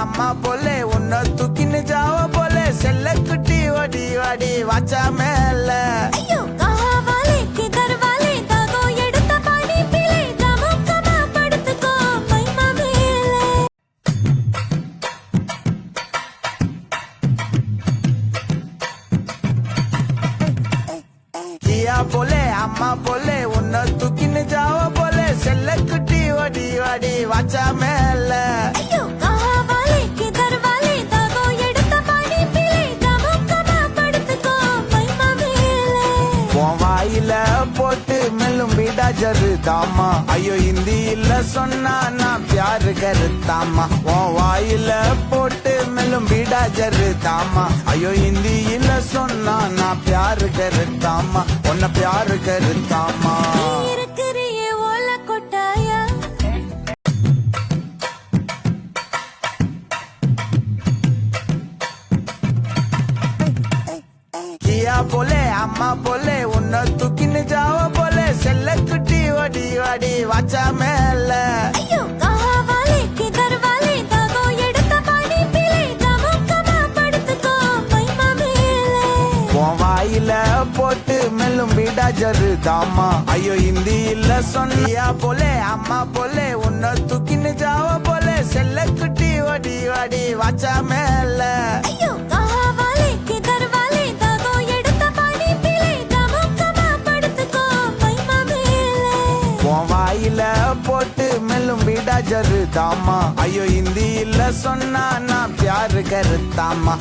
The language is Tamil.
அம்மா போலே உன்னை தூக்கின்னு ஜாவ போலே செல்ல குட்டி ஓடி ஓடி வாச்சா மேல போலே அம்மா போலே உன்னை தூக்கின்னு ஜாவ போலே செல்ல குட்டி ஓடி ஓடி வாச்சா மேல வாயில போட்டு மெல்லும் வீடா ஜருதாமா ஐயோ ஹிந்தியில சொன்னா நான் பியாரு கருத்தாமா உன் வாயில போட்டு மெல்லும் வீடா ஜருதாமா ஐயோ ஹிந்தியில சொன்னா நான் பியாரு கருத்தாமா உன்னை பியாரு கருத்தாமா போலே அம்மா போலே உன்னை தூக்கின்னு ஜாவ போலே செல்ல குட்டி ஓடி ஓடி வாச்சா மேல வாயில போட்டு மெல்லும் வீடா ஜருதாமா ஐயோ ஹிந்தியில சொன்னியா போலே அம்மா போலே உன்னை தூக்கின்னு ஜாவ போலே செல்ல குட்டி ஓடி ஓடி வாச்சா மேல வாயில போட்டு மெல்லும் வீடா ஜருதாமா ஐயோ ஹிந்தியில சொன்னா நான் பியாரு கருத்தாமா